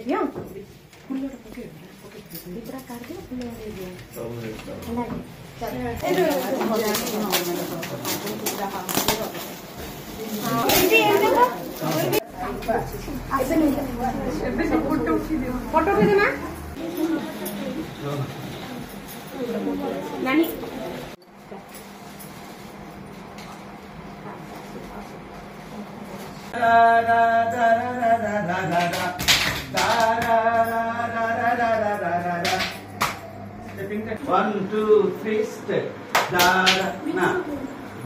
दियो फुलटा पके पूरा काट दियो फुल दे दियो सब ए जो फोटो भेज ना नानी One, two, three, step. Da da na.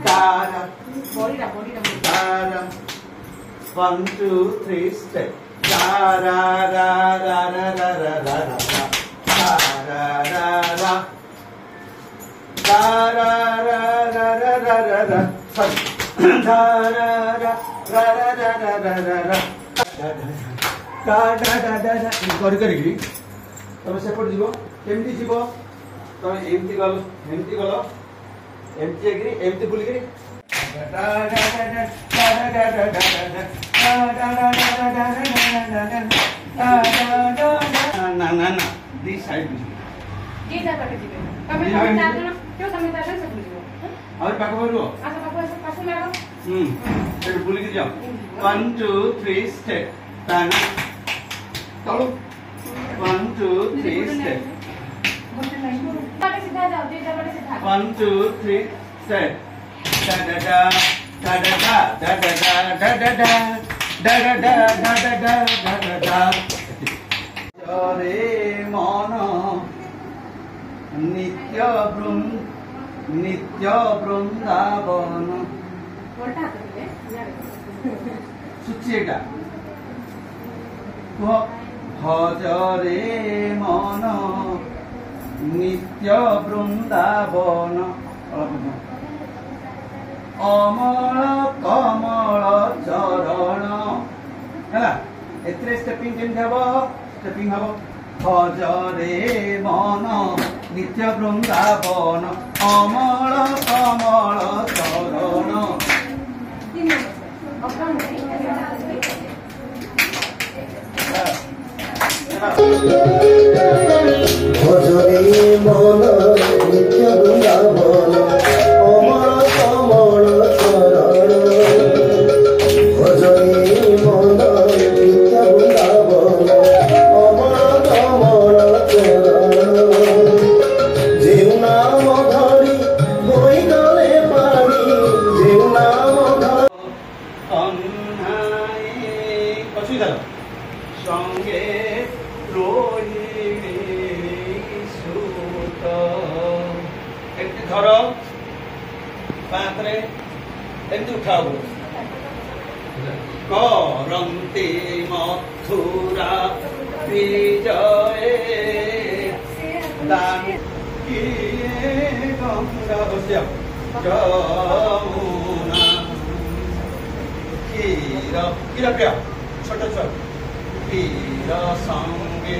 Da da. body da. Da da. 1, 2, 3, step. Da da da da da da da da da da. Da da da da. Da da da da da da da da. Sorry. Da da da da da da da da da da. Da da da da da. Kari kari ki. तब सेपट जीव केमती जीव तुम एमती गल एमती agree एमती बुलिक ना ना ना दी साइड ये जा करके जीवे तमे हम चार जन क्यों तमे चार जन सब जीवो और पाको बरु अच्छा पाको में आओ सेट बुलिक जाओ 1 2 3 स्टेप ताना चलो 1 2 3 step. 1 2 3 step. Da da da da da da da da da da da da da da da da da da da. Jare mana nitya brindavana. Sucheta. भजरे मन नित्य वृंदावन अमल कमल चरण है एथरे स्टेपिंग केमती हम स्टेपिंग हम भजरे मन नित्य वृंदावन अमल कमल चरण भजरे मन नित्य वृंदावन अमल कमल चरण भजरे मन नित्य वृंदावन अमल कमल चरण जेउ नाम धरी बोई गले पानी जेउ नाम धरी संगे धर पात्रे एमती उठाओ करन्ति मथुरा विजय दान किए गंगा बस्य जमुना क्षीर क्षीर प्रिय छोट छोट क्षीर संगे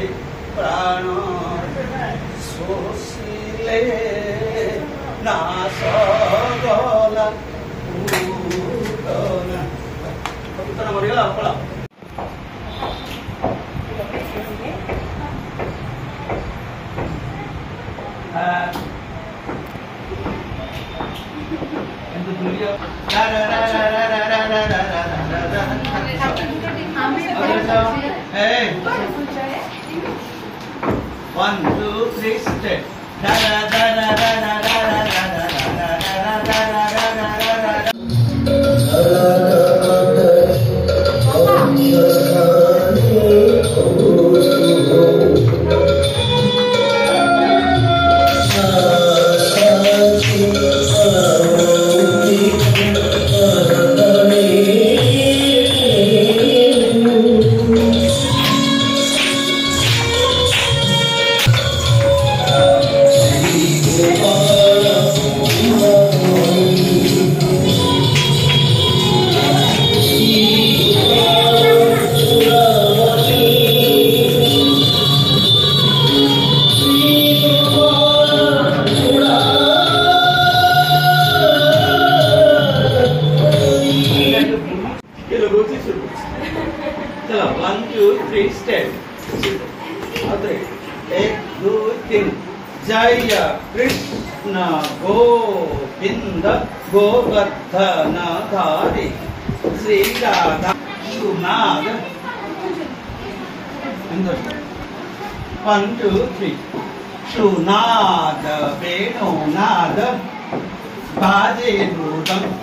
प्राण शोषिले नाश गला पूतना मरीगला पड़ा One, two, three, step. Da da da da da da da da da da Krishna Govind Govardhan धारी श्री राधा सुनाद 1 2 3 सुनाद वेणुनाद बाजे मृदंग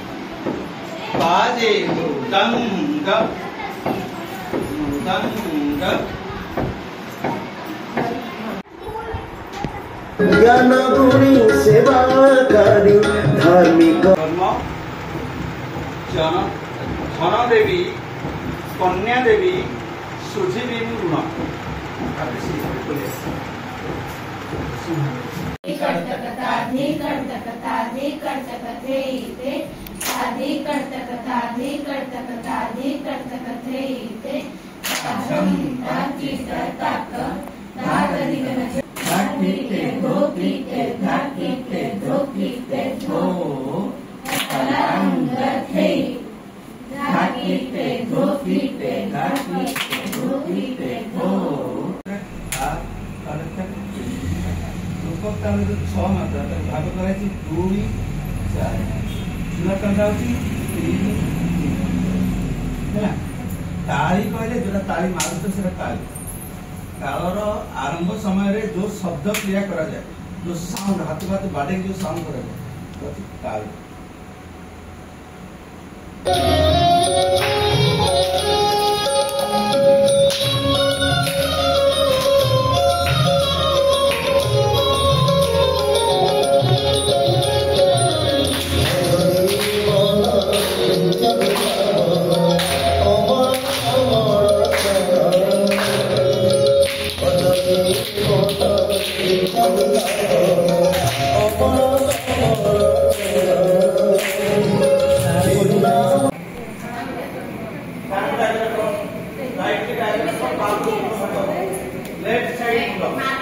ज्ञान गुणी सेवाकारी धार्मिक धन देवी कन्या देवी सुझीवी ऋण छह मात्रा भाग कर 2 4 चूड़ा टंका ताली कहले जो ताली मारुत से ताली कालर आरंभ समय रे जो शब्द क्रिया करा जाए जो साउंड हाथ हाथ बाडे जो साउंड करा जाए ताली लेफ्ट साइड